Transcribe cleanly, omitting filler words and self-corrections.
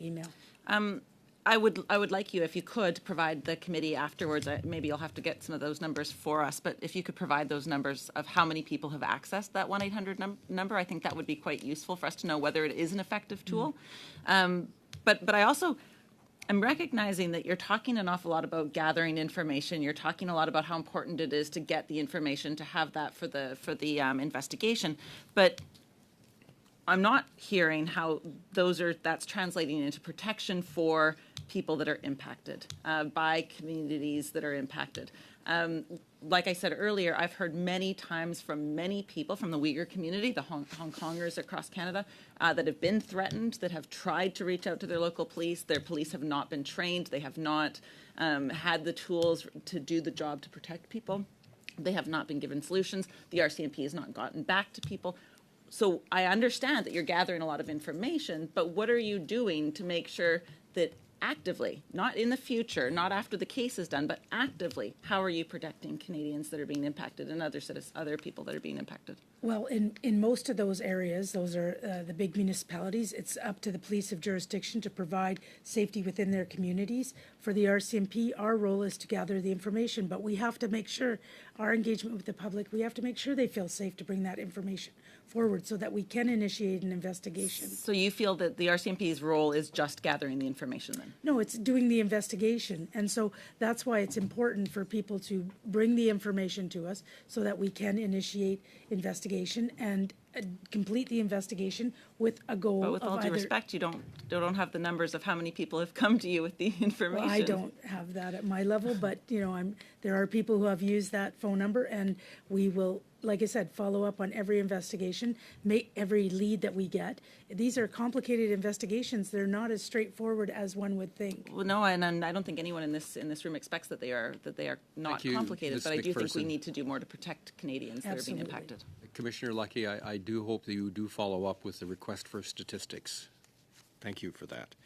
email. I would like you, if you could, provide the committee afterwards. Maybe you'll have to get some of those numbers for us, but if you could provide those numbers of how many people have accessed that 1-800 number, I think that would be quite useful for us to know whether it is an effective tool. But I also am recognizing that you're talking an awful lot about gathering information. You're talking a lot about how important it is to get the information, to have that for the investigation, but I'm not hearing how that's translating into protection for people that are impacted by communities that are impacted. Like I said earlier, I've heard many times from many people from the Uyghur community, the Hong Kongers across Canada, that have been threatened, that have tried to reach out to their local police. Their police have not been trained. They have not had the tools to do the job to protect people. They have not been given solutions. The RCMP has not gotten back to people. So I understand that you're gathering a lot of information, but what are you doing to make sure that actively, not in the future, not after the case is done, but actively, how are you protecting Canadians that are being impacted and other people that are being impacted? Well, in most of those areas, those are the big municipalities, it's up to the police of jurisdiction to provide safety within their communities. For the RCMP, our role is to gather the information, but we have to make sure our engagement with the public, we have to make sure they feel safe to bring that information forward so that we can initiate an investigation. So you feel that the RCMP's role is just gathering the information then? No, it's doing the investigation. And so that's why it's important for people to bring the information to us so that we can initiate investigation and complete the investigation with a goal. But with all due respect, you don't have the numbers of how many people have come to you with the information. Well, I don't have that at my level, but there are people who have used that phone number, and we will, like I said, follow up on every investigation, make every lead that we get. These are complicated investigations. They're not as straightforward as one would think. Well, no, and I don't think anyone in this room expects that they are not complicated. But I do think we need to do more to protect Canadians that are being impacted. Commissioner Lucki, I do hope that you do follow up with the request for statistics. Thank you for that.